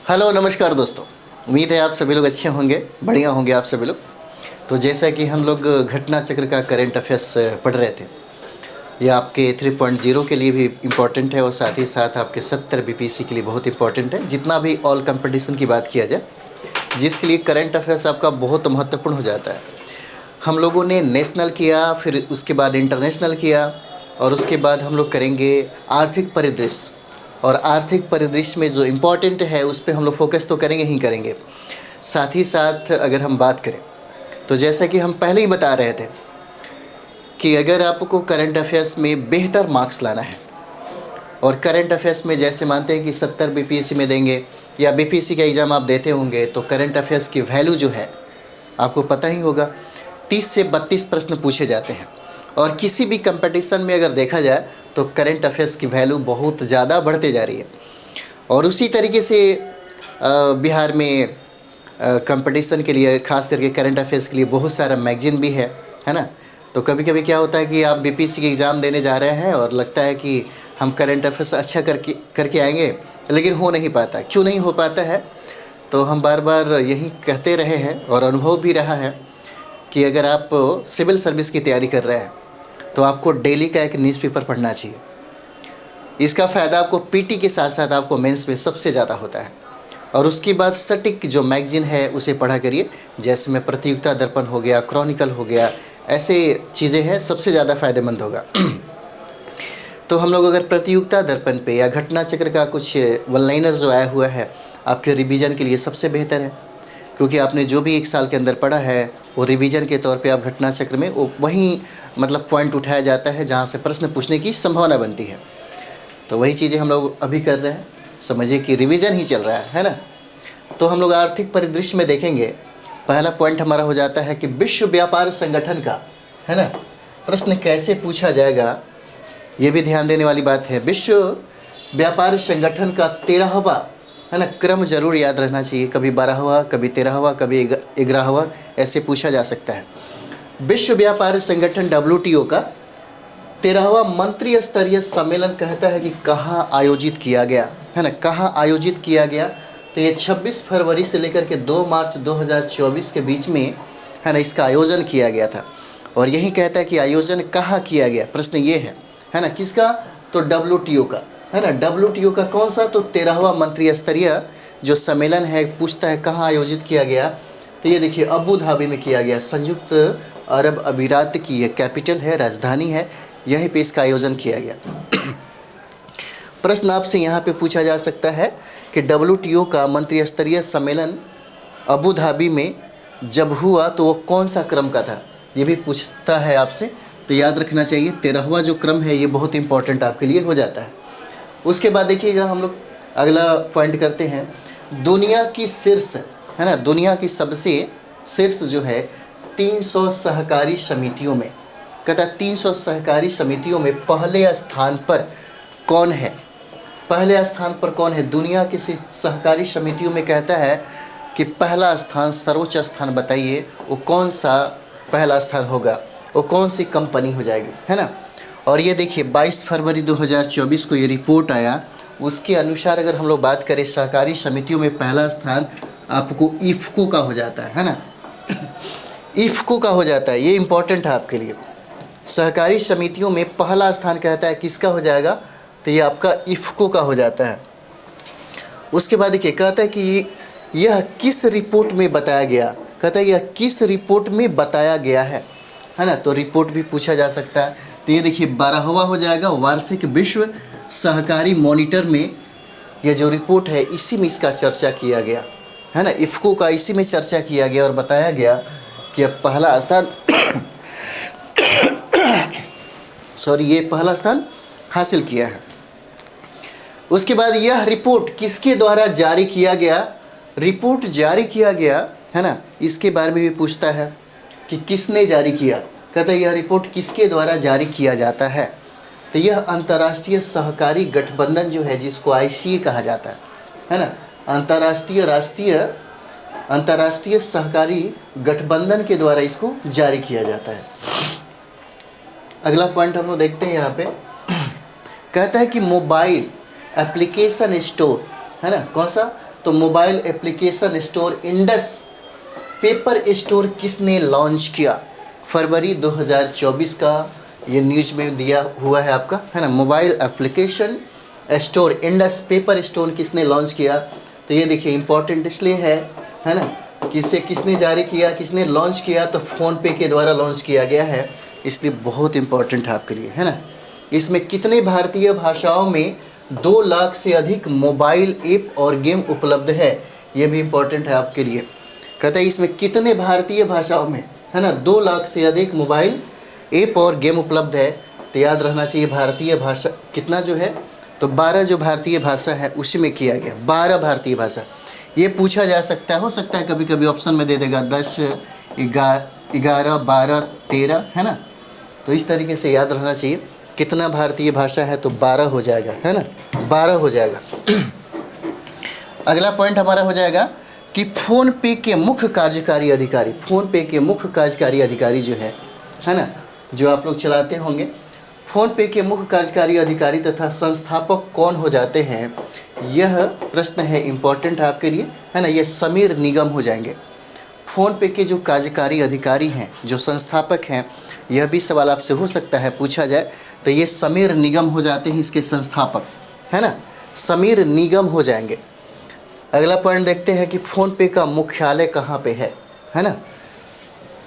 Hello नमस्कार दोस्तों। उम्मीद है आप सभी लोग अच्छे होंगे, बढ़िया होंगे आप सभी लोग। तो जैसा कि हम लोग घटना चक्र का करंट अफेयर्स पढ़ रहे थे, ये आपके 3.0 के लिए भी इम्पॉर्टेंट है और साथ ही साथ आपके 70 बीपीएससी के लिए बहुत इंपॉर्टेंट है। जितना भी ऑल कंपटीशन की बात किया जाए, जिसके लिए करंट अफेयर्स आपका बहुत महत्वपूर्ण हो जाता है। हम लोगों ने नेशनल किया, फिर उसके बाद इंटरनेशनल किया और उसके बाद हम लोग करेंगे आर्थिक परिदृश्य। और आर्थिक परिदृश्य में जो इम्पोर्टेंट है उस पर हम लोग फोकस तो करेंगे ही करेंगे। साथ ही साथ अगर हम बात करें तो जैसा कि हम पहले ही बता रहे थे कि अगर आपको करंट अफेयर्स में बेहतर मार्क्स लाना है और करंट अफेयर्स में जैसे मानते हैं कि 70 बीपीएससी में देंगे या बीपीएससी का एग्ज़ाम आप देते होंगे, तो करंट अफेयर्स की वैल्यू जो है आपको पता ही होगा, 30 से 32 प्रश्न पूछे जाते हैं। और किसी भी कंपटीशन में अगर देखा जाए तो करंट अफेयर्स की वैल्यू बहुत ज़्यादा बढ़ते जा रही है। और उसी तरीके से बिहार में कंपटीशन के लिए, ख़ास करके करंट अफेयर्स के लिए बहुत सारा मैगज़ीन भी है ना। तो कभी कभी क्या होता है कि आप बीपीएससी के एग्ज़ाम देने जा रहे हैं और लगता है कि हम करंट अफेयर्स अच्छा करके आएंगे, लेकिन हो नहीं पाता। क्यों नहीं हो पाता है? तो हम बार बार यही कहते रहे हैं और अनुभव भी रहा है कि अगर आप सिविल सर्विस की तैयारी कर रहे हैं तो आपको डेली का एक न्यूज़पेपर पढ़ना चाहिए। इसका फ़ायदा आपको पीटी के साथ साथ आपको मेंस में सबसे ज़्यादा होता है। और उसके बाद सटीक जो मैगज़ीन है उसे पढ़ा करिए, जैसे में प्रतियोगिता दर्पण हो गया, क्रॉनिकल हो गया, ऐसे चीज़ें हैं, सबसे ज़्यादा फ़ायदेमंद होगा। तो हम लोग अगर प्रतियोगिता दर्पण पे या घटना चक्र का कुछ वन लाइनर जो आया हुआ है आपके रिवीजन के लिए सबसे बेहतर है, क्योंकि आपने जो भी एक साल के अंदर पढ़ा है वो रिवीजन के तौर पे आप घटना चक्र में वहीं मतलब पॉइंट उठाया जाता है जहाँ से प्रश्न पूछने की संभावना बनती है। तो वही चीज़ें हम लोग अभी कर रहे हैं, समझिए कि रिवीजन ही चल रहा है ना। तो हम लोग आर्थिक परिदृश्य में देखेंगे, पहला पॉइंट हमारा हो जाता है कि विश्व व्यापार संगठन का, है ना, प्रश्न कैसे पूछा जाएगा, ये भी ध्यान देने वाली बात है। विश्व व्यापार संगठन का 13वां, है ना, क्रम जरूर याद रहना चाहिए। कभी 12वां, कभी 13वां, कभी 11वां, ऐसे पूछा जा सकता है। विश्व व्यापार संगठन WTO का 13वां मंत्री स्तरीय सम्मेलन कहता है कि कहाँ आयोजित किया गया, है ना, कहाँ आयोजित किया गया। तो ये 26 फरवरी से लेकर के 2 मार्च 2024 के बीच में, है ना, इसका आयोजन किया गया था। और यही कहता है कि आयोजन कहाँ किया गया, प्रश्न ये है ना, किसका? तो WTO का, है ना। WTO का कौन सा? तो 13वां मंत्री स्तरीय जो सम्मेलन है, पूछता है कहाँ आयोजित किया गया। तो ये देखिए अबू धाबी में किया गया, संयुक्त अरब अमीरात की ये कैपिटल है, राजधानी है, यहीं पे इसका आयोजन किया गया। प्रश्न आपसे यहाँ पे पूछा जा सकता है कि WTO का मंत्री स्तरीय सम्मेलन अबू धाबी में जब हुआ तो वो कौन सा क्रम का था, ये भी पूछता है आपसे। तो याद रखना चाहिए 13वां जो क्रम है ये बहुत इंपॉर्टेंट आपके लिए हो जाता है। उसके बाद देखिएगा हम लोग अगला पॉइंट करते हैं, दुनिया की शीर्ष, है ना, दुनिया की सबसे शीर्ष जो है 300 सहकारी समितियों में, कहता है 300 सहकारी समितियों में पहले स्थान पर कौन है? पहले स्थान पर कौन है दुनिया की सहकारी समितियों में? कहता है कि पहला स्थान, सर्वोच्च स्थान बताइए, वो कौन सा पहला स्थान होगा, वो कौन सी कंपनी हो जाएगी, है ना। और ये देखिए 22 फरवरी 2024 को ये रिपोर्ट आया, उसके अनुसार अगर हम लोग बात करें सहकारी समितियों में पहला स्थान आपको इफ्को का हो जाता है ना। इफ्को का हो जाता है, ये इम्पोर्टेंट है आपके लिए। सहकारी समितियों में पहला स्थान कहता है किसका हो जाएगा, तो ये आपका इफ्को का हो जाता है। उसके बाद देखिए कहता है कि यह किस रिपोर्ट में बताया गया, कहता है यह किस रिपोर्ट में बताया गया है ना। तो रिपोर्ट भी पूछा जा सकता है। तो ये देखिए 12वां हो जाएगा, वार्षिक विश्व सहकारी मॉनिटर में यह जो रिपोर्ट है इसी में इसका चर्चा किया गया, है ना। इफ्को का इसी में चर्चा किया गया और बताया गया कि अब पहला स्थान ये पहला स्थान हासिल किया है। उसके बाद यह रिपोर्ट किसके द्वारा जारी किया गया, रिपोर्ट जारी किया गया, है ना, इसके बारे में भी पूछता है कि किसने जारी किया। कहता है यह रिपोर्ट किसके द्वारा जारी किया जाता है, तो यह अंतर्राष्ट्रीय सहकारी गठबंधन जो है, जिसको ICA कहा जाता है ना, अंतर्राष्ट्रीय सहकारी गठबंधन के द्वारा इसको जारी किया जाता है। अगला पॉइंट हम लोग देखते हैं यहाँ पे, कहता है कि मोबाइल एप्लीकेशन स्टोर, है ना, कौन सा? तो mobile application store Indus paper store किसने लॉन्च किया? फरवरी 2024 का ये न्यूज में दिया हुआ है आपका, है ना। Mobile application store Indus paper store किसने लॉन्च किया? तो ये देखिए इंपॉर्टेंट इसलिए है ना, कि इसे किसने जारी किया, किसने लॉन्च किया? तो फ़ोनपे के द्वारा लॉन्च किया गया है, इसलिए बहुत इंपॉर्टेंट है आपके लिए, है ना। इसमें कितने भारतीय भाषाओं में 2 लाख से अधिक मोबाइल ऐप और गेम उपलब्ध है? ये भी इम्पोर्टेंट है आपके लिए। कहता है इसमें कितने भारतीय भाषाओं में, है ना, 2 लाख से अधिक मोबाइल ऐप और गेम उपलब्ध है। तो याद रहना चाहिए भारतीय भाषा कितना जो है, तो 12 जो भारतीय भाषा है उसी में किया गया, 12 भारतीय भाषा। ये पूछा जा सकता है, हो सकता है कभी कभी ऑप्शन में दे देगा 10, 11, 12, 13, है ना। तो इस तरीके से याद रहना चाहिए कितना भारतीय भाषा है, तो 12 हो जाएगा, है ना, 12 हो जाएगा। अगला पॉइंट हमारा हो जाएगा कि फ़ोन पे के मुख्य कार्यकारी अधिकारी, फ़ोन पे के मुख्य कार्यकारी अधिकारी जो है ना, जो आप लोग चलाते होंगे, फ़ोन पे के मुख्य कार्यकारी अधिकारी तथा संस्थापक कौन हो जाते हैं? यह प्रश्न है, इम्पोर्टेंट है आपके लिए, है ना। ये समीर निगम हो जाएंगे। फ़ोन पे के जो कार्यकारी अधिकारी हैं, जो संस्थापक हैं, यह भी सवाल आपसे हो सकता है, पूछा जाए, तो ये समीर निगम हो जाते हैं इसके संस्थापक, है ना, समीर निगम हो जाएंगे। अगला पॉइंट देखते हैं कि फ़ोन पे का मुख्यालय कहाँ पे है ना।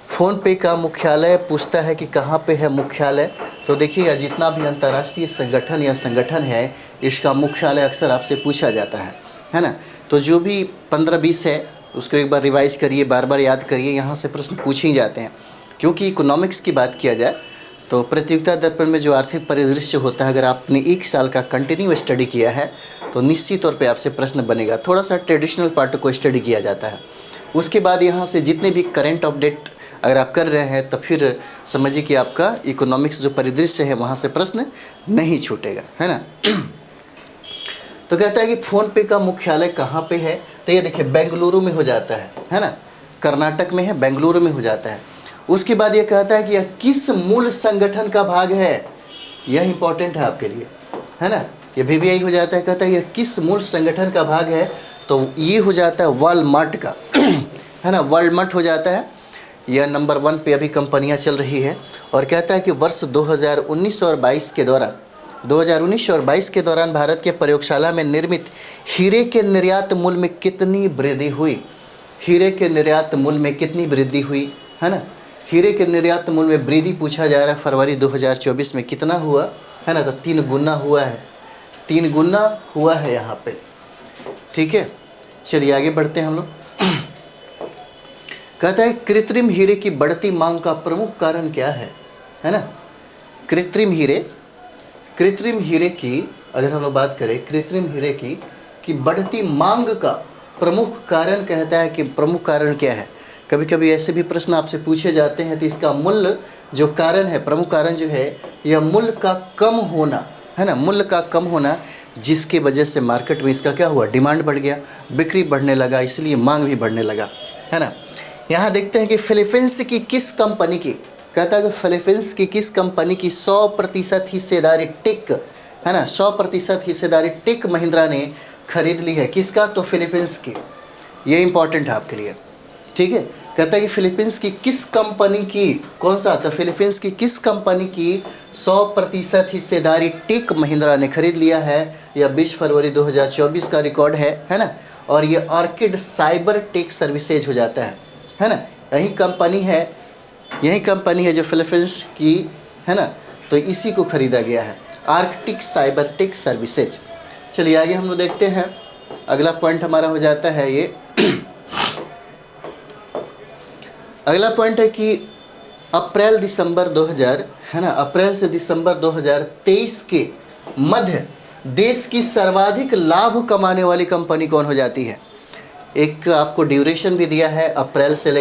फ़ोन पे का मुख्यालय पूछता है कि कहाँ पे है मुख्यालय, तो देखिए जितना भी अंतर्राष्ट्रीय संगठन है, इसका मुख्यालय अक्सर आपसे पूछा जाता है ना। तो जो भी 15-20 है उसको एक बार रिवाइज़ करिए, बार बार याद करिए, यहाँ से प्रश्न पूछे ही जाते हैं। क्योंकि इकोनॉमिक्स की बात किया जाए तो प्रतियोगिता दर्पण में जो आर्थिक परिदृश्य होता है, अगर आपने 1 साल का कंटिन्यू स्टडी किया है तो निश्चित तौर पे आपसे प्रश्न बनेगा। थोड़ा सा ट्रेडिशनल पार्ट को स्टडी किया जाता है, उसके बाद यहाँ से जितने भी करंट अपडेट अगर आप कर रहे हैं तो फिर समझिए कि आपका इकोनॉमिक्स जो परिदृश्य है वहाँ से प्रश्न नहीं छूटेगा, है ना। तो कहता है कि फ़ोन पे का मुख्यालय कहाँ पे है? तो ये देखिए बेंगलुरु में हो जाता है ना, कर्नाटक में है, बेंगलुरु में हो जाता है। उसके बाद ये कहता है कि यह किस मूल संगठन का भाग है? यह इंपॉर्टेंट है आपके लिए, है ना। ये VBI हो जाता है, कहता है यह किस मूल संगठन का भाग है? तो ये हो जाता है वॉलमार्ट का, है ना, वॉलमार्ट हो जाता है। यह नंबर 1 पे अभी कंपनियां चल रही है। और कहता है कि वर्ष 2019 और 22 के दौरान, 2019 और 22 के दौरान भारत के प्रयोगशाला में निर्मित हीरे के निर्यात मूल्य में कितनी वृद्धि हुई? हीरे के निर्यात मूल्य में कितनी वृद्धि हुई, है ना। हीरे के निर्यात मूल्य में वृद्धि पूछा जा रहा है, फरवरी 2024 में कितना हुआ, है ना। तो 3 गुना हुआ है, 3 गुना हुआ है यहाँ पे, ठीक है। चलिए आगे बढ़ते हैं हम लोग। कहता है कृत्रिम हीरे की बढ़ती मांग का प्रमुख कारण क्या है ना। कृत्रिम हीरे की अगर हम लोग बात करें, कृत्रिम हीरे की बढ़ती मांग का प्रमुख कारण, कहता है कि प्रमुख कारण क्या है। कभी कभी ऐसे भी प्रश्न आपसे पूछे जाते हैं, तो इसका मूल्य जो कारण है, प्रमुख कारण जो है, यह मूल्य का कम होना, है ना, मूल्य का कम होना, जिसके वजह से मार्केट में इसका क्या हुआ, डिमांड बढ़ गया, बिक्री बढ़ने लगा, इसलिए मांग भी बढ़ने लगा, है ना। यहाँ देखते हैं कि फिलीपींस की किस कंपनी की, कहता है कि फिलीपींस की किस कंपनी की 100% हिस्सेदारी टेक, है ना, 100% हिस्सेदारी टेक महिंद्रा ने खरीद ली है। किसका? तो फिलीपींस की। ये इंपॉर्टेंट है आपके लिए, ठीक है। कहता है कि फिलीपींस की किस कंपनी की, कौन सा? तो फिलीपींस की किस कंपनी की 100% हिस्सेदारी टेक महिंद्रा ने खरीद लिया है। यह 20 फरवरी 2024 का रिकॉर्ड है ना। और ये ऑर्किड साइबर टेक सर्विसेज हो जाता है ना। यही कंपनी है जो फिलीपींस की, है ना। तो इसी को खरीदा गया है, आर्कटिक साइबर टेक सर्विसेज। चलिए आगे हम लोग देखते हैं। अगला पॉइंट हमारा हो जाता है ये अगला पॉइंट है कि अप्रैल से दिसंबर 2023 के मध्य देश की सर्वाधिक लाभ कमाने वाली कंपनी कौन हो जाती है। एक आपको ड्यूरेशन भी दिया है, अप्रैल से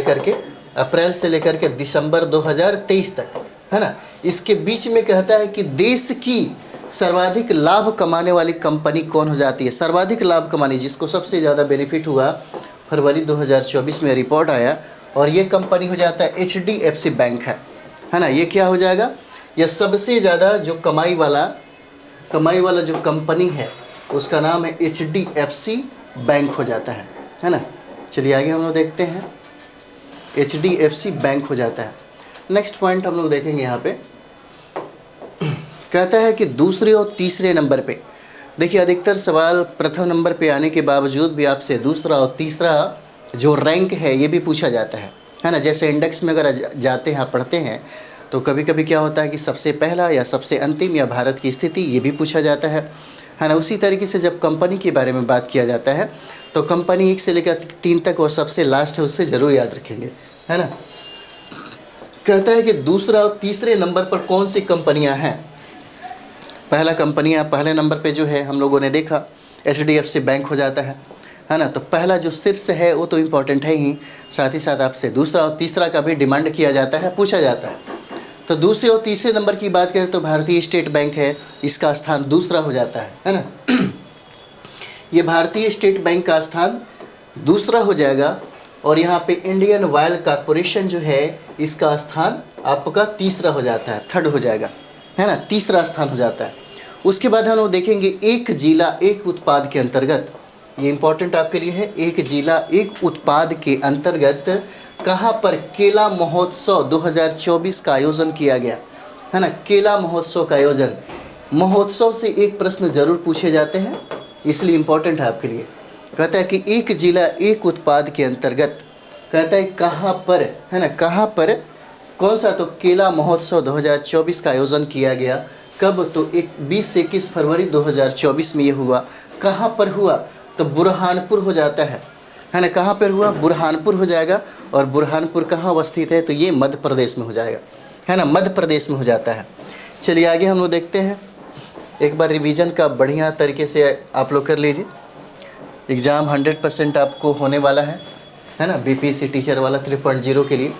लेकर के दिसंबर 2023 तक, है ना। इसके बीच में कहता है कि देश की सर्वाधिक लाभ कमाने वाली कंपनी कौन हो जाती है। सर्वाधिक लाभ कमाने, जिसको सबसे ज़्यादा बेनिफिट हुआ, फरवरी 2024 में रिपोर्ट आया, और ये कंपनी हो जाता है HDFC बैंक है ना। ये क्या हो जाएगा, यह सबसे ज़्यादा जो कमाई वाला जो कंपनी है उसका नाम है HDFC बैंक हो जाता है ना। चलिए आगे हम लोग देखते हैं, HDFC बैंक हो जाता है। नेक्स्ट पॉइंट हम लोग देखेंगे यहाँ पे, कहता है कि दूसरे और तीसरे नंबर पे, देखिए अधिकतर सवाल प्रथम नंबर पे आने के बावजूद भी आपसे दूसरा और तीसरा जो रैंक है ये भी पूछा जाता है ना। जैसे इंडेक्स में अगर जाते हैं पढ़ते हैं तो कभी कभी क्या होता है कि सबसे पहला या सबसे अंतिम या भारत की स्थिति ये भी पूछा जाता है ना। उसी तरीके से जब कंपनी के बारे में बात किया जाता है तो कंपनी 1 से लेकर 3 तक और सबसे लास्ट है उससे ज़रूर याद रखेंगे, है ना। कहता है कि दूसरा और तीसरे नंबर पर कौन सी कंपनियां हैं। पहला कंपनियां पहले नंबर पे जो है हम लोगों ने देखा HDFC बैंक हो जाता है ना। तो पहला जो शीर्ष है वो तो इम्पोर्टेंट है ही, साथ ही साथ आपसे दूसरा और तीसरा का भी डिमांड किया जाता है, पूछा जाता है। तो दूसरे और तीसरे नंबर की बात करें तो भारतीय स्टेट बैंक है, इसका स्थान दूसरा हो जाता है ना। ये भारतीय स्टेट बैंक का स्थान दूसरा हो जाएगा और यहाँ पे इंडियन ऑयल कॉरपोरेशन जो है इसका स्थान आपका तीसरा हो जाता है, थर्ड हो जाएगा, है ना, तीसरा स्थान हो जाता है। उसके बाद हम लोग देखेंगे एक जिला एक उत्पाद के अंतर्गत, ये इंपॉर्टेंट आपके लिए है, एक जिला एक उत्पाद के अंतर्गत कहाँ पर केला महोत्सव 2024 का आयोजन किया गया, है ना। केला महोत्सव का आयोजन, महोत्सव से एक प्रश्न जरूर पूछे जाते हैं इसलिए इम्पोर्टेंट है आपके लिए। कहता है कि एक जिला एक उत्पाद के अंतर्गत, कहता है कहाँ पर, है ना, कहाँ पर, कौन सा, तो केला महोत्सव 2024 का आयोजन किया गया। कब, तो 20 से 21 फरवरी 2024 में ये हुआ। कहाँ पर हुआ, तो बुरहानपुर हो जाता है ना। कहाँ पर हुआ, बुरहानपुर हो जाएगा। और बुरहानपुर कहाँ अवस्थित है, तो ये मध्य प्रदेश में हो जाएगा, है ना, मध्य प्रदेश में हो जाता है। चलिए आगे हम लोग देखते हैं, एक बार रिवीजन का बढ़िया तरीके से आप लोग कर लीजिए। एग्ज़ाम 100% आपको होने वाला है ना। BPSC टीचर वाला 3.0 के लिए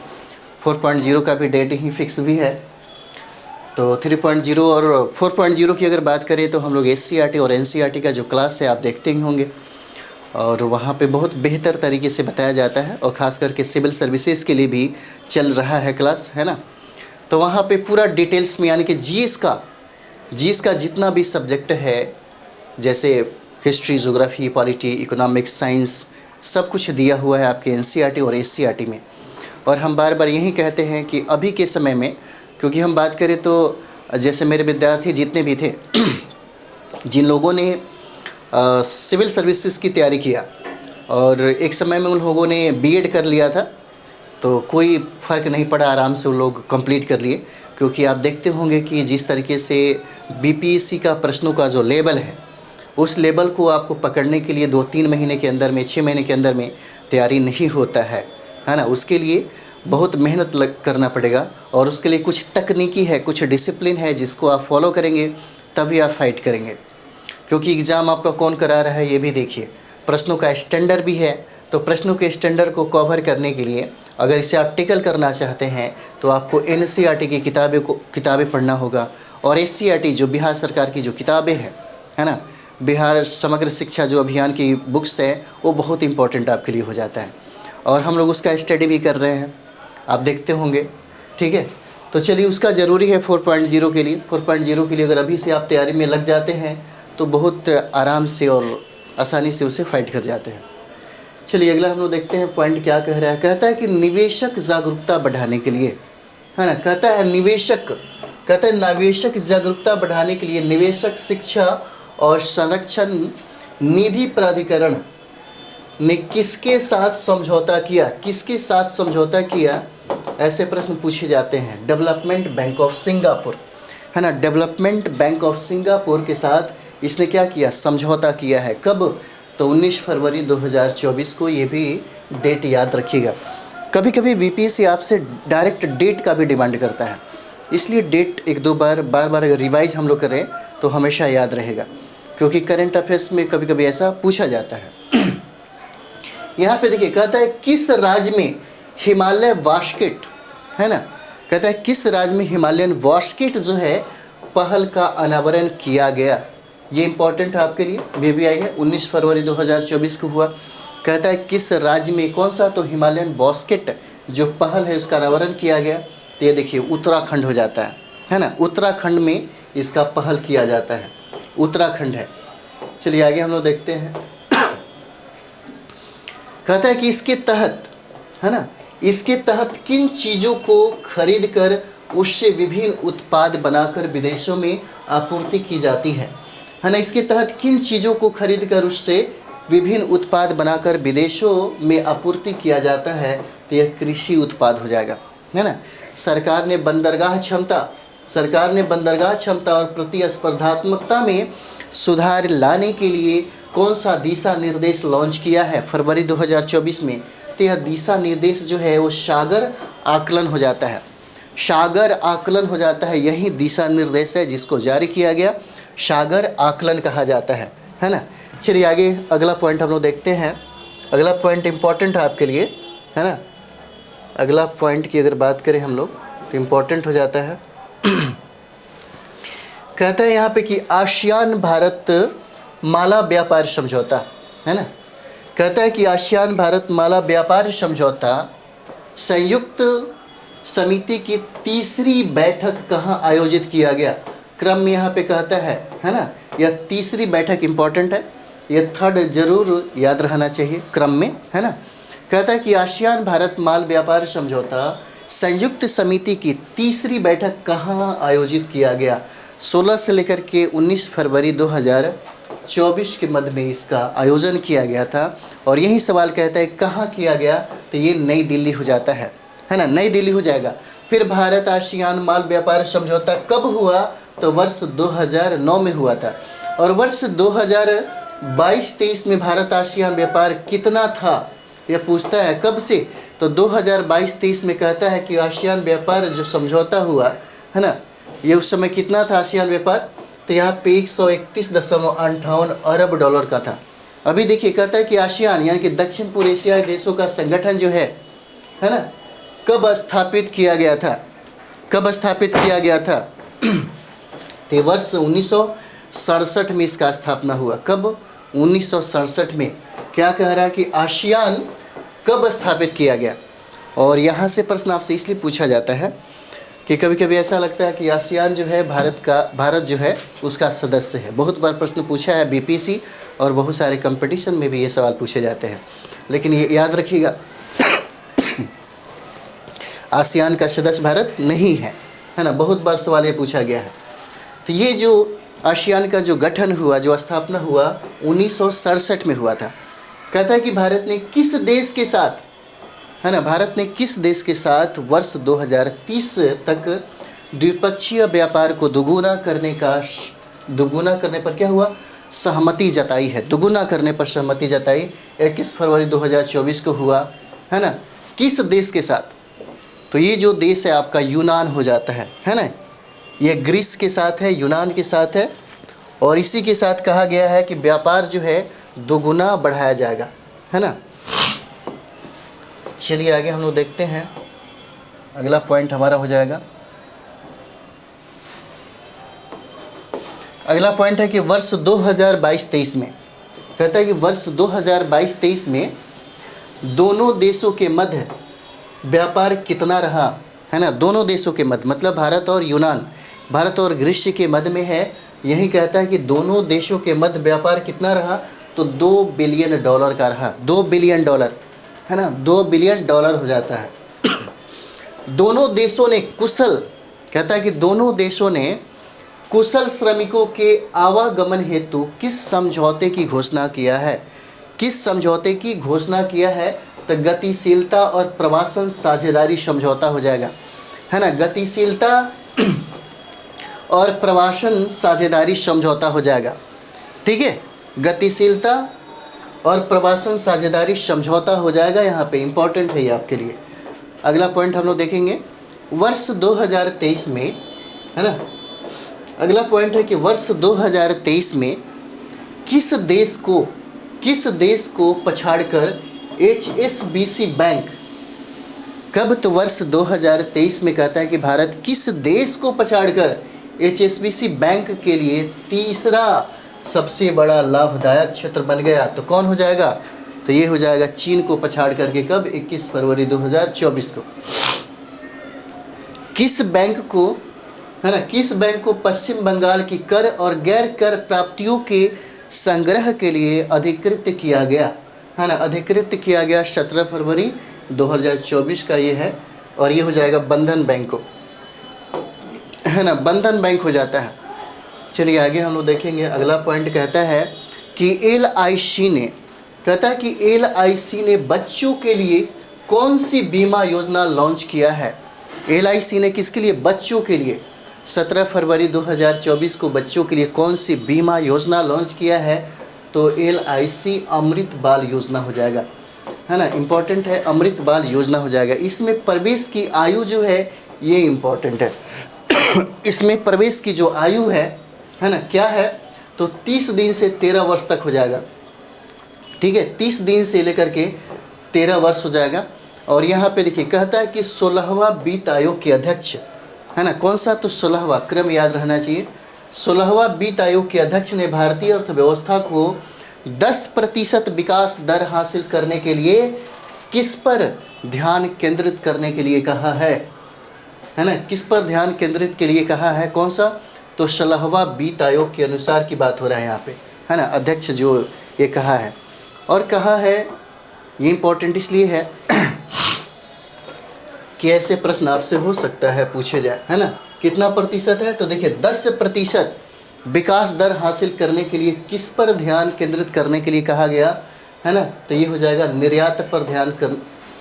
4.0 का भी डेट ही फिक्स भी है। तो 3.0 और 4.0 की अगर बात करें तो हम लोग SCERT और NCERT का जो क्लास है आप देखते ही होंगे और वहाँ पे बहुत बेहतर तरीके से बताया जाता है और ख़ास करके सिविल सर्विसेज के लिए भी चल रहा है क्लास, है ना। तो वहाँ पे पूरा डिटेल्स में, यानी कि GS का जितना भी सब्जेक्ट है, जैसे history, geography, polity, economics, science, सब कुछ दिया हुआ है आपके NCERT और SCERT में। और हम बार बार यही कहते हैं कि अभी के समय में, क्योंकि हम बात करें तो जैसे मेरे विद्यार्थी जितने भी थे जिन लोगों ने सिविल सर्विसेज की तैयारी किया और एक समय में उन लोगों ने BEd कर लिया था, तो कोई फ़र्क नहीं पड़ा, आराम से वो लोग कंप्लीट कर लिए। क्योंकि आप देखते होंगे कि जिस तरीके से BPSC का प्रश्नों का जो लेवल है, उस लेवल को आपको पकड़ने के लिए 2-3 महीने के अंदर में, 6 महीने के अंदर में तैयारी नहीं होता है ना। उसके लिए बहुत मेहनत करना पड़ेगा और उसके लिए कुछ तकनीकी है, कुछ डिसिप्लिन है जिसको आप फॉलो करेंगे तभी आप फाइट करेंगे। क्योंकि एग्ज़ाम आपका कौन करा रहा है ये भी देखिए, प्रश्नों का स्टैंडर्ड भी है। तो प्रश्नों के स्टैंडर्ड को कवर करने के लिए अगर इसे आप टिकल करना चाहते हैं तो आपको NCERT की किताबें पढ़ना होगा और SCERT जो बिहार सरकार की जो किताबें हैं, है ना, बिहार समग्र शिक्षा जो अभियान की बुक्स है, वो बहुत इंपॉर्टेंट आपके लिए हो जाता है और हम लोग उसका स्टडी भी कर रहे हैं, आप देखते होंगे, ठीक है। तो चलिए उसका ज़रूरी है 4.0 के लिए। 4.0 के लिए अगर अभी से आप तैयारी में लग जाते हैं तो बहुत आराम से और आसानी से उसे फाइट कर जाते हैं। चलिए अगला हम लोग देखते हैं पॉइंट क्या कह रहा है। कहता है कि निवेशक जागरूकता बढ़ाने के लिए, है ना, कहता है निवेशक जागरूकता बढ़ाने के लिए निवेशक शिक्षा और संरक्षण निधि प्राधिकरण ने किसके साथ समझौता किया, ऐसे प्रश्न पूछे जाते हैं। डेवलपमेंट बैंक ऑफ सिंगापुर, है ना, डेवलपमेंट बैंक ऑफ सिंगापुर के साथ इसने क्या किया, समझौता किया है। कब, तो 19 फरवरी 2024 को। ये भी डेट याद रखिएगा। कभी कभी BPSC आपसे डायरेक्ट डेट का भी डिमांड करता है, इसलिए डेट एक दो बार अगर रिवाइज हम लोग करें तो हमेशा याद रहेगा, क्योंकि करंट अफेयर्स में कभी कभी ऐसा पूछा जाता है। यहाँ पे देखिए, कहता है किस राज्य में हिमालय वास्केट, है ना, कहता है किस राज्य में हिमालयन वास्केट जो है पहल का अनावरण किया गया। ये इंपॉर्टेंट है आपके लिए, BBI है, 19 फरवरी 2024 को हुआ। कहता है किस राज्य में, कौन सा, तो हिमालयन बास्केट जो पहल है उसका अनावरण किया गया। तो ये देखिए उत्तराखंड हो जाता है ना, उत्तराखंड में इसका पहल किया जाता है, उत्तराखंड है। चलिए आगे हम लोग देखते हैं। कहता है कि इसके तहत, है ना, इसके तहत किन चीज़ों को खरीद कर उससे विभिन्न उत्पाद बनाकर विदेशों में आपूर्ति की जाती है ना। इसके तहत किन चीज़ों को खरीद कर उससे विभिन्न उत्पाद बनाकर विदेशों में आपूर्ति किया जाता है, तो यह कृषि उत्पाद हो जाएगा, है ना। सरकार ने बंदरगाह क्षमता और प्रतिस्पर्धात्मकता में सुधार लाने के लिए कौन सा दिशा निर्देश लॉन्च किया है फरवरी 2024 में। तो यह दिशा निर्देश जो है वो सागर आकलन हो जाता है, सागर आकलन हो जाता है। यही दिशा निर्देश है जिसको जारी किया गया, सागर आकलन कहा जाता है ना। चलिए आगे अगला पॉइंट हम लोग देखते हैं। अगला पॉइंट इम्पॉर्टेंट है आपके लिए, है ना। अगला पॉइंट की अगर बात करें हम लोग तो इम्पॉर्टेंट हो जाता है। कहता है यहाँ पे कि आसियान भारत माला व्यापार समझौता, है ना। कहता है कि आसियान भारत माला व्यापार समझौता संयुक्त समिति की तीसरी बैठक कहाँ आयोजित किया गया। क्रम में यहाँ पे कहता है ना। यह तीसरी बैठक इम्पॉर्टेंट है, यह थर्ड जरूर याद रहना चाहिए क्रम में, है ना। कहता है कि आसियान भारत माल व्यापार समझौता संयुक्त समिति की तीसरी बैठक कहाँ आयोजित किया गया। 16 से लेकर के 19 फरवरी 2024 के मध्य में इसका आयोजन किया गया था। और यही सवाल कहता है कहाँ किया गया, तो ये नई दिल्ली हो जाता है ना, नई दिल्ली हो जाएगा। फिर भारत आसियान माल व्यापार समझौता कब हुआ, तो वर्ष 2009 में हुआ था। और वर्ष 2022-23 में भारत आसियान व्यापार कितना था, यह पूछता है कब से, तो 2022-23 में कहता है कि आसियान व्यापार जो समझौता हुआ, है ना, ये उस समय कितना था आसियान व्यापार, तो यहाँ पे 131.58 अरब डॉलर का था। अभी देखिए कहता है कि आसियान यानी कि दक्षिण पूर्व एशियाई देशों का संगठन जो है ना, कब स्थापित किया गया था, कब स्थापित किया गया था, तो वर्ष 1967 में इसका स्थापना हुआ। कब, 1967 में। क्या कह रहा है कि आसियान कब स्थापित किया गया। और यहाँ से प्रश्न आपसे इसलिए पूछा जाता है कि कभी कभी ऐसा लगता है कि आसियान जो है भारत जो है उसका सदस्य है। बहुत बार प्रश्न पूछा है बीपीसी और बहुत सारे कंपटीशन में भी ये सवाल पूछे जाते हैं। लेकिन ये याद रखिएगा आसियान का सदस्य भारत नहीं है, है ना। बहुत बार सवाल ये पूछा गया है। तो ये जो आसियान का जो गठन हुआ, जो स्थापना हुआ 1967 में हुआ था। कहता है कि भारत ने किस देश के साथ, है ना, भारत ने किस देश के साथ वर्ष 2030 तक द्विपक्षीय व्यापार को दोगुना करने पर क्या हुआ, सहमति जताई है। दोगुना करने पर सहमति जताई 21 फरवरी 2024 को हुआ, है ना। किस देश के साथ, तो ये जो देश है आपका यूनान हो जाता है ना। ये ग्रीस के साथ है, यूनान के साथ है। और इसी के साथ कहा गया है कि व्यापार जो है दोगुना बढ़ाया जाएगा, है ना। चलिए आगे हम लोग देखते हैं। अगला पॉइंट हमारा हो जाएगा, अगला पॉइंट है कि वर्ष 2022-23 में, कहता है कि वर्ष 2022-23 में दोनों देशों के मध्य व्यापार कितना रहा, है ना। दोनों देशों के मध्य मतलब भारत और यूनान, भारत और ग्रीस के मध्य में है। यही कहता है कि दोनों देशों के मध्य व्यापार कितना रहा, तो $2 बिलियन का रहा। $2 बिलियन, है ना, $2 बिलियन हो जाता है। दोनों देशों ने कुशल, कहता है कि दोनों देशों ने कुशल श्रमिकों के आवागमन हेतु किस समझौते की घोषणा किया है। किस समझौते की घोषणा किया है, तो गतिशीलता और प्रवासन साझेदारी समझौता हो जाएगा, है ना। गतिशीलता और प्रवासन साझेदारी समझौता हो जाएगा, ठीक है। गतिशीलता और प्रवासन साझेदारी समझौता हो जाएगा। यहाँ पे इम्पॉर्टेंट है ये आपके लिए। अगला पॉइंट हम लोग देखेंगे वर्ष 2023 में, है ना। अगला पॉइंट है कि वर्ष 2023 में किस देश को पछाड़कर HSBC बैंक, कब, तो वर्ष 2023 में कहता है कि भारत किस देश को पछाड़कर HSBC बैंक के लिए तीसरा सबसे बड़ा लाभदायक क्षेत्र बन गया। तो कौन हो जाएगा, तो ये हो जाएगा चीन को पछाड़ करके। कब, 21 फरवरी 2024 को। किस बैंक को, है ना, किस बैंक को पश्चिम बंगाल की कर और गैर कर प्राप्तियों के संग्रह के लिए अधिकृत किया गया, है ना, अधिकृत किया गया 17 फरवरी 2024 का ये है। और ये हो जाएगा बंधन बैंक को, है ना, बंधन बैंक हो जाता है। चलिए आगे हम लोग देखेंगे। अगला पॉइंट कहता है कि LIC ने, कहता है कि LIC ने बच्चों के लिए कौन सी बीमा योजना लॉन्च किया है। LIC ने किसके लिए? बच्चों के लिए 17 फरवरी 2024 को बच्चों के लिए कौन सी बीमा योजना लॉन्च किया है? तो LIC अमृत बाल योजना हो जाएगा, है ना, इम्पोर्टेंट है, अमृत बाल योजना हो जाएगा। इसमें प्रवेश की आयु जो है ये इम्पोर्टेंट है। इसमें प्रवेश की जो आयु है ना, क्या है? तो 30 दिन से 13 वर्ष तक हो जाएगा, ठीक है, 30 दिन से लेकर के 13 वर्ष हो जाएगा। और यहाँ पे देखिए कहता है कि 16वां वित्त आयोग के अध्यक्ष, है ना, कौन सा? तो 16वां, क्रम याद रहना चाहिए। 16वां वित्त आयोग के अध्यक्ष ने भारतीय अर्थव्यवस्था को 10% विकास दर हासिल करने के लिए किस पर ध्यान केंद्रित करने के लिए कहा है ना, किस पर ध्यान केंद्रित के लिए कहा है? कौन सा? तो 16वां वित्त आयोग के अनुसार की बात हो रहा है यहाँ पे, है ना, अध्यक्ष जो ये कहा है। और कहा है, ये इम्पोर्टेंट इसलिए है कि ऐसे प्रश्न आपसे हो सकता है पूछे जाए, है ना। कितना प्रतिशत है? तो देखिए 10% विकास दर हासिल करने के लिए किस पर ध्यान केंद्रित करने के लिए कहा गया, है ना। तो ये हो जाएगा निर्यात पर ध्यान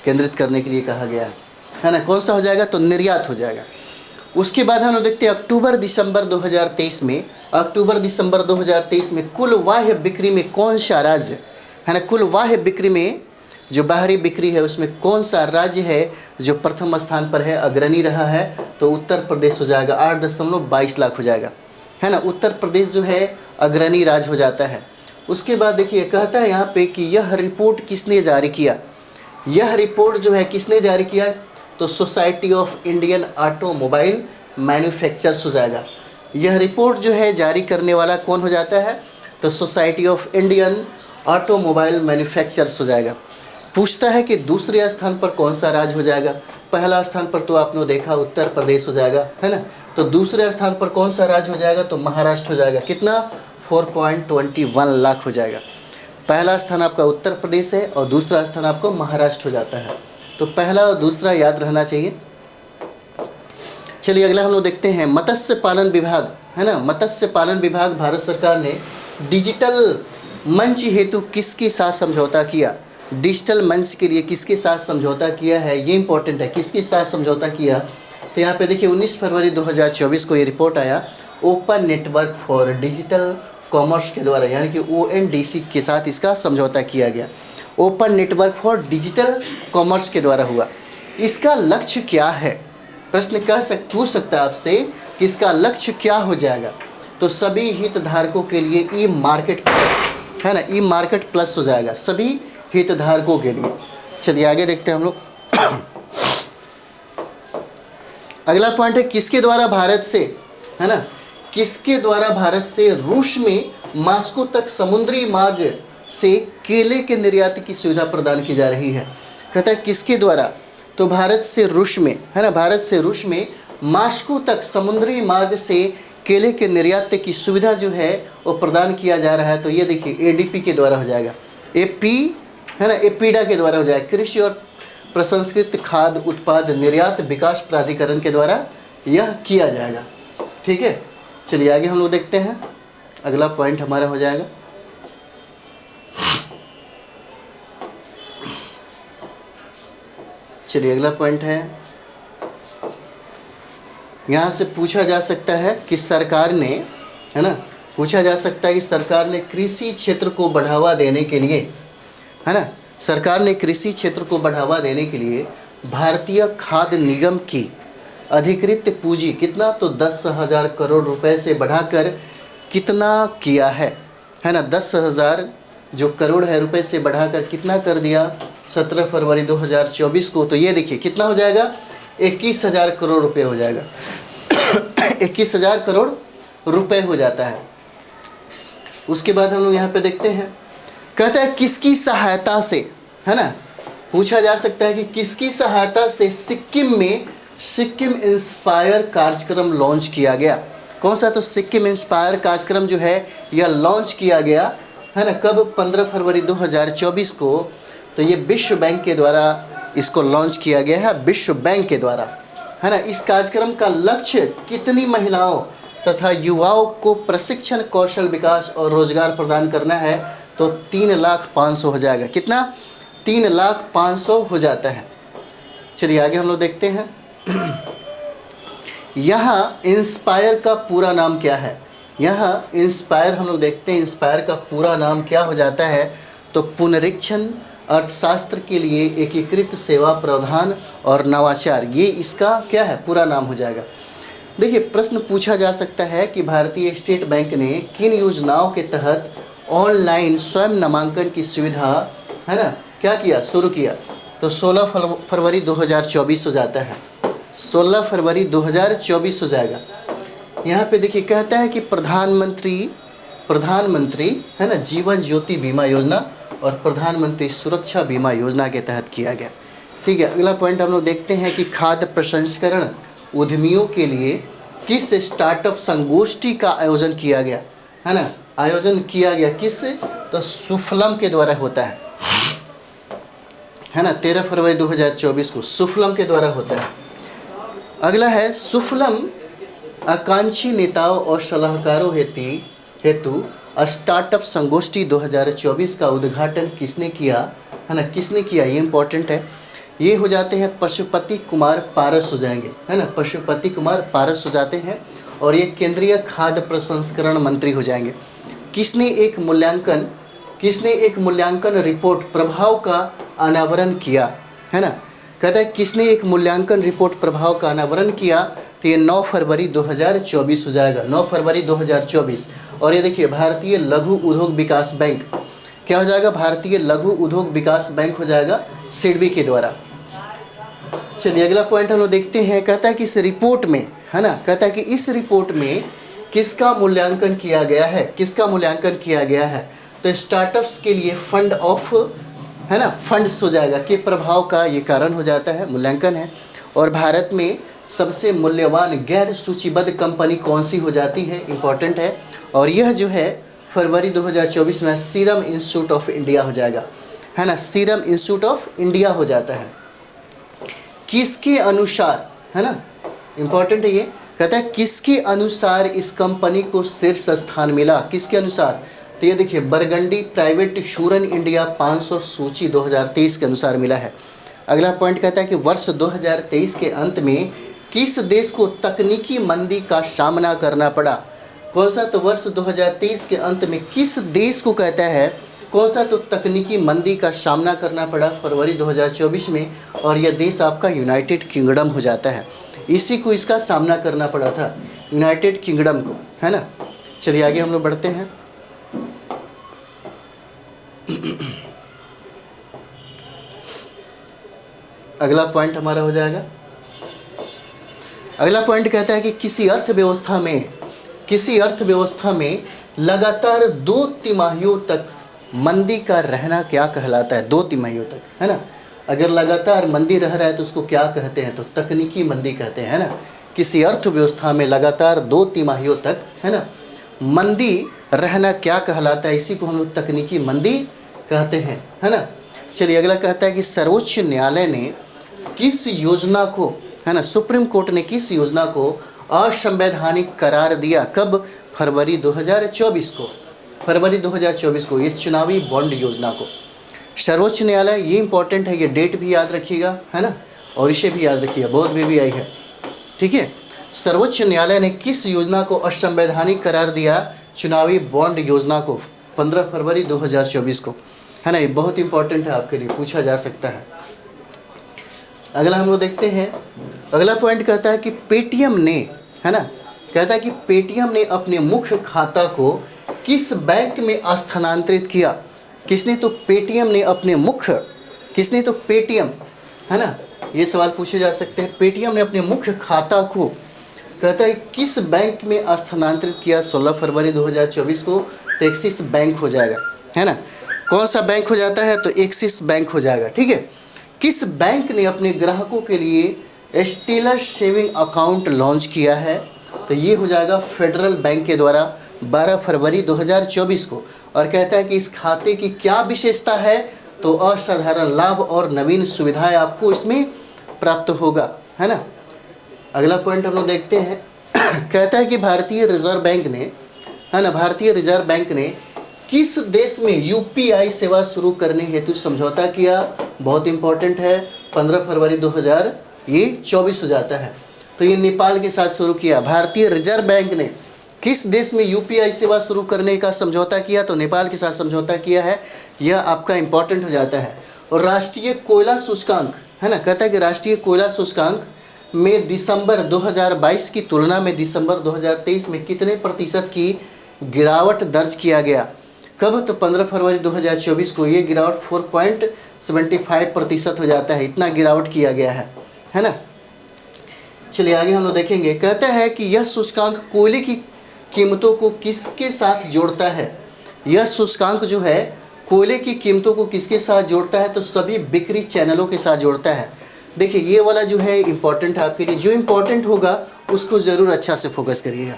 केंद्रित करने के लिए कहा गया है ना। कौन सा हो जाएगा? तो निर्यात हो जाएगा। उसके बाद हम लोग देखते हैं अक्टूबर दिसंबर 2023 में, अक्टूबर दिसंबर 2023 में कुल बाह्य बिक्री में कौन सा राज्य, है ना, कुल बाह्य बिक्री में जो बाहरी बिक्री है उसमें कौन सा राज्य है जो प्रथम स्थान पर है, अग्रणी रहा है? तो उत्तर प्रदेश हो जाएगा, 8.22 लाख हो जाएगा, है ना। उत्तर प्रदेश जो है अग्रणी राज्य हो जाता है। उसके बाद देखिए कहता है यहाँ पे कि यह रिपोर्ट किसने जारी किया? यह रिपोर्ट जो है किसने जारी किया? तो society of Indian automobile manufacturers हो जाएगा। यह रिपोर्ट जो है जारी करने वाला कौन हो जाता है? तो society of Indian automobile manufacturers हो जाएगा। पूछता है कि दूसरे स्थान पर कौन सा राज्य हो जाएगा? पहला स्थान पर तो आपने देखा उत्तर प्रदेश हो जाएगा, है ना। तो दूसरे स्थान पर कौन सा राज्य हो जाएगा? तो महाराष्ट्र हो जाएगा। कितना? 4.21 लाख हो जाएगा। पहला स्थान आपका उत्तर प्रदेश है और दूसरा स्थान आपको महाराष्ट्र हो जाता है। तो पहला और दूसरा याद रहना चाहिए। चलिए अगला हम लोग देखते हैं मत्स्य पालन विभाग, है ना। मत्स्य पालन विभाग भारत सरकार ने डिजिटल मंच हेतु किसके साथ समझौता किया? डिजिटल मंच के लिए किसके साथ समझौता किया है? ये इंपॉर्टेंट है, किसके साथ समझौता किया? तो यहाँ पे देखिए 19 फरवरी 2024 को ये रिपोर्ट आया, open network for digital commerce के द्वारा, यानी कि ONDC के साथ इसका समझौता किया गया। Open network for digital commerce के द्वारा हुआ। इसका लक्ष्य क्या है? प्रश्न पूछ सकता है आपसे कि इसका लक्ष्य क्या हो जाएगा? तो सभी हितधारकों के लिए ई मार्केट प्लस, है ना, ई मार्केट प्लस हो जाएगा सभी हितधारकों के लिए। चलिए आगे देखते हैं हम लोग। अगला पॉइंट है किसके द्वारा भारत से, है ना, किसके द्वारा भारत से रूस में मास्को तक समुद्री मार्ग से केले के निर्यात की सुविधा प्रदान की जा रही है? कहता है किसके द्वारा? तो भारत से रूस में, है ना, भारत से रूस में मास्को तक समुद्री मार्ग से केले के निर्यात की सुविधा जो है वो प्रदान किया जा रहा है। तो ये देखिए ADP के द्वारा हो जाएगा, AP, है ना, एपीडा के द्वारा हो जाएगा, कृषि और प्रसंस्कृत खाद्य उत्पाद निर्यात विकास प्राधिकरण के द्वारा यह किया जाएगा। ठीक है, चलिए आगे हम लोग देखते हैं। अगला पॉइंट हमारा हो जाएगा चलिए अगला पॉइंट है, यहाँ से पूछा जा सकता है कि सरकार ने, है ना, पूछा जा सकता है कि सरकार ने कृषि क्षेत्र को बढ़ावा देने के लिए, है ना, सरकार ने कृषि क्षेत्र को बढ़ावा देने के लिए भारतीय खाद्य निगम की अधिकृत पूंजी कितना? तो 10,000 करोड़ रुपए से बढ़ाकर कितना किया है ना, 10,000 जो करोड़ है रुपए से बढ़ाकर कितना कर दिया? 17 फरवरी 2024 को। तो ये देखिए कितना हो जाएगा? 21,000 करोड़ रुपए हो जाएगा। 21,000 करोड़ रुपए हो जाता है। उसके बाद हम लोग यहाँ पे देखते हैं, कहता है किसकी सहायता से, है ना, पूछा जा सकता है कि किसकी सहायता से सिक्किम में सिक्किम इंस्पायर कार्यक्रम लॉन्च किया गया? कौन सा? तो सिक्किम इंस्पायर कार्यक्रम जो है यह लॉन्च किया गया है ना, कब 15 फरवरी 2024 को। तो ये विश्व बैंक के द्वारा इसको लॉन्च किया गया है, विश्व बैंक के द्वारा, है ना। इस कार्यक्रम का लक्ष्य कितनी महिलाओं तथा युवाओं को प्रशिक्षण, कौशल विकास और रोजगार प्रदान करना है। तो 3,500,000 हो जाएगा। कितना? 3,500,000 हो जाता है। चलिए आगे हम लोग देखते हैं। यहाँ इंस्पायर का पूरा नाम क्या है? यहाँ इंस्पायर हम लोग देखते हैं, इंस्पायर का पूरा नाम क्या हो जाता है। तो पुनरीक्षण अर्थशास्त्र के लिए एकीकृत सेवा प्रावधान और नवाचार, ये इसका क्या है, पूरा नाम हो जाएगा। देखिए प्रश्न पूछा जा सकता है कि भारतीय स्टेट बैंक ने किन योजनाओं के तहत ऑनलाइन स्वयं नामांकन की सुविधा, है ना, क्या किया, शुरू किया। तो 16 फरवरी 2024 हो जाता है। 16 फरवरी 2024 हो जाएगा। यहाँ पे देखिए कहता है कि प्रधानमंत्री है ना जीवन ज्योति बीमा योजना और प्रधानमंत्री सुरक्षा बीमा योजना के तहत किया गया। ठीक है, अगला पॉइंट हम लोग देखते हैं कि खाद्य प्रसंस्करण उद्यमियों के लिए किस स्टार्टअप संगोष्ठी का आयोजन किया गया, है ना। आयोजन किया गया किस? तो सुफलम के द्वारा होता है ना। 13 फरवरी 2024 को सुफलम के द्वारा होता है। अगला है सुफलम आकांक्षी नेताओं और सलाहकारों हेतु स्टार्टअप संगोष्ठी 2024 का उद्घाटन किसने किया, है ना, किसने किया, ये इंपॉर्टेंट है। ये हो जाते हैं पशुपति कुमार पारस हो जाएंगे, है ना, पशुपति कुमार पारस हो जाते हैं और ये केंद्रीय खाद्य प्रसंस्करण मंत्री हो जाएंगे। किसने एक मूल्यांकन रिपोर्ट प्रभाव का अनावरण किया, है ना। कहता है किसने एक मूल्यांकन रिपोर्ट प्रभाव का अनावरण किया। तो ये 9 फरवरी 2024 हो जाएगा, 9 फरवरी 2024। और ये देखिए भारतीय लघु उद्योग विकास बैंक क्या हो जाएगा, भारतीय लघु उद्योग विकास बैंक हो जाएगा सिडबी के द्वारा। चलिए अगला पॉइंट हम लोग देखते हैं। कहता है कि इस रिपोर्ट में, है ना, कहता है कि इस रिपोर्ट में किसका मूल्यांकन किया गया है, किसका मूल्यांकन किया गया है। तो स्टार्टअप्स के लिए फंड ऑफ, है ना, फंड्स हो जाएगा कि प्रभाव का ये कारण हो जाता है, मूल्यांकन है। और भारत में सबसे मूल्यवान गैर सूचीबद्ध कंपनी कौन सी हो जाती है, इंपॉर्टेंट है। और यह जो है फरवरी 2024 में सीरम इंस्टीट्यूट ऑफ इंडिया हो जाएगा, है ना, सीरम इंस्टीट्यूट ऑफ इंडिया हो जाता है। किसके अनुसार, है ना, इंपॉर्टेंट है ये। कहता है किसके अनुसार इस कंपनी को शीर्ष स्थान मिला, किसके अनुसार। तो ये देखिए बरगंडी प्राइवेट शूरन इंडिया 500 सूची 2023 के अनुसार मिला है। अगला पॉइंट कहता है कि वर्ष 2023 के अंत में किस देश को तकनीकी मंदी का सामना करना पड़ा। कौन सा? तो वर्ष 2023 के अंत में किस देश को कहता है, कौन सा? तो तकनीकी मंदी का सामना करना पड़ा फरवरी 2024 में। और यह देश आपका यूनाइटेड किंगडम हो जाता है। इसी को इसका सामना करना पड़ा था, यूनाइटेड किंगडम को, है ना। चलिए आगे हम लोग बढ़ते हैं। अगला पॉइंट हमारा हो जाएगा, अगला पॉइंट कहता है कि किसी अर्थव्यवस्था में लगातार 2 तिमाहियों तक मंदी का रहना क्या कहलाता है, 2 तिमाहियों तक, है ना। अगर लगातार मंदी रह रहा है तो उसको क्या कहते हैं, तो तकनीकी मंदी कहते हैं, है ना। किसी अर्थव्यवस्था में लगातार 2 तिमाहियों तक, है ना, मंदी रहना क्या कहलाता है, इसी को हम लोग तकनीकी मंदी कहते हैं, है ना। चलिए अगला कहता है कि सर्वोच्च न्यायालय ने किस योजना को, है ना, सुप्रीम कोर्ट ने किस योजना को असंवैधानिक करार दिया, कब? फरवरी 2024 को, फरवरी 2024 को इस चुनावी बॉन्ड योजना को। सर्वोच्च न्यायालय, ये इंपॉर्टेंट है, ये डेट भी याद रखिएगा, है ना, और इसे भी याद रखिएगा, बहुत भी आई है, ठीक है। सर्वोच्च न्यायालय ने किस योजना को असंवैधानिक करार दिया? चुनावी बॉन्ड योजना को, 15 फरवरी 2024 को, है ना। ये बहुत इंपॉर्टेंट है, आपके लिए पूछा जा सकता है। अगला हम लोग देखते हैं। अगला पॉइंट कहता है कि पेटीएम ने, है ना, कहता है कि पेटीएम ने अपने मुख्य खाता को किस बैंक में स्थानांतरित किया। किसने? तो पेटीएम ने अपने मुख्य, किसने? तो पेटीएम, है ना, ये सवाल पूछे जा सकते हैं। पेटीएम ने अपने मुख्य खाता को, कहता है किस बैंक में स्थानांतरित किया 16 फरवरी 2024 को। तो एक्सिस बैंक हो जाएगा, है ना। कौन सा बैंक हो जाता है? तो एक्सिस बैंक हो जाएगा, ठीक है। किस बैंक ने अपने ग्राहकों के लिए स्टेलर सेविंग अकाउंट लॉन्च किया है? तो ये हो जाएगा फेडरल बैंक के द्वारा 12 फरवरी 2024 को, और कहता है कि इस खाते की क्या विशेषता है, तो असाधारण लाभ और नवीन सुविधाएं आपको इसमें प्राप्त होगा, है ना। अगला पॉइंट हम लोग देखते हैं। कहता है कि भारतीय रिजर्व बैंक ने, है ना, भारतीय रिजर्व बैंक ने किस देश में यूपीआई सेवा शुरू करने हेतु समझौता किया। बहुत इंपॉर्टेंट है, 15 फरवरी 2024 हो जाता है। तो ये नेपाल के साथ शुरू किया। भारतीय रिजर्व बैंक ने किस देश में यूपीआई सेवा शुरू करने का समझौता किया, तो नेपाल के साथ समझौता किया है। यह आपका इंपॉर्टेंट हो जाता है। और राष्ट्रीय कोयला सूचकांक, है ना, कहता है कि राष्ट्रीय कोयला सूचकांक में दिसंबर 2022 की तुलना में दिसंबर 2023 में कितने प्रतिशत की गिरावट दर्ज किया गया। कब, तो 15 फरवरी 2024 को ये गिरावट 4.75% हो जाता है। इतना गिरावट किया गया है ना। चलिए आगे हम लोग देखेंगे। कहता है कि यह सूचकांक कोयले की कीमतों को किसके साथ जोड़ता है। यह सूचकांक जो है कोयले की कीमतों को किसके साथ जोड़ता है, तो सभी बिक्री चैनलों के साथ जोड़ता है। देखिए ये वाला जो है इम्पोर्टेंट है आपके लिए, जो इम्पोर्टेंट होगा उसको ज़रूर अच्छा से फोकस करिएगा।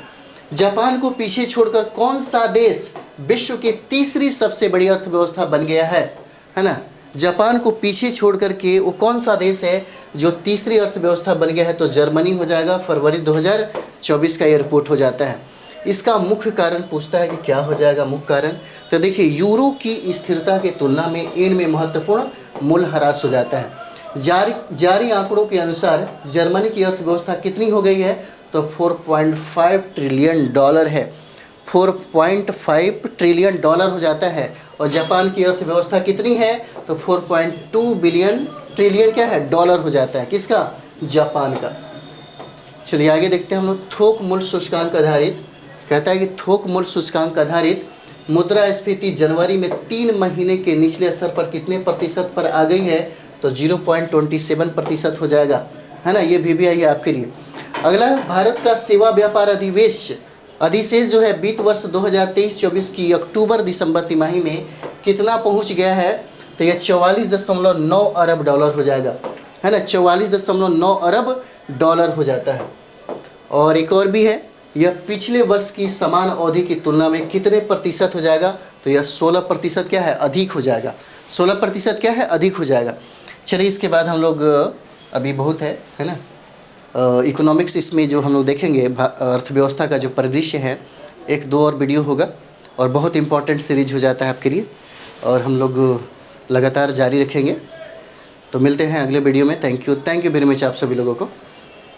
जापान को पीछे छोड़कर कौन सा देश विश्व की तीसरी सबसे बड़ी अर्थव्यवस्था बन गया है ना। जापान को पीछे छोड़ करके वो कौन सा देश है जो तीसरी अर्थव्यवस्था बन गया है, तो जर्मनी हो जाएगा। फरवरी 2024 का ये रिपोर्ट हो जाता है। इसका मुख्य कारण पूछता है कि क्या हो जाएगा मुख्य कारण, तो देखिए यूरो की स्थिरता की तुलना में येन में महत्वपूर्ण मूल्यह्रास हो जाता है। जारी आंकड़ों के अनुसार जर्मनी की अर्थव्यवस्था कितनी हो गई है, तो $4.5 ट्रिलियन है। $4.5 ट्रिलियन हो जाता है। और जापान की अर्थव्यवस्था कितनी है, तो 4.2 ट्रिलियन क्या है, डॉलर हो जाता है। किसका, जापान का। चलिए आगे देखते हैं हम लोग। थोक मूल्य सूचकांक आधारित, कहता है कि थोक मूल्य सूचकांक आधारित मुद्रास्फीति जनवरी में 3 महीने के निचले स्तर पर कितने प्रतिशत पर आ गई है, तो 0.27% हो जाएगा, है ना। ये भी है आपके लिए। अगला, भारत का सेवा व्यापार अधिशेष जो है वित्त वर्ष 2023-24 की अक्टूबर दिसंबर तिमाही में कितना पहुंच गया है, तो यह $44.9 अरब हो जाएगा, है ना। $44.9 अरब हो जाता है। और एक और भी है, यह पिछले वर्ष की समान अवधि की तुलना में कितने प्रतिशत हो जाएगा, तो यह 16% क्या है, अधिक हो जाएगा। 16% क्या है, अधिक हो जाएगा। चलिए इसके बाद हम लोग अभी बहुत है ना, इकोनॉमिक्स इसमें जो हम लोग देखेंगे अर्थव्यवस्था का जो परिदृश्य है, 1-2 और वीडियो होगा और बहुत इंपॉर्टेंट सीरीज हो जाता है आपके लिए, और हम लोग लगातार जारी रखेंगे। तो मिलते हैं अगले वीडियो में। थैंक यू वेरी मच आप सभी लोगों को।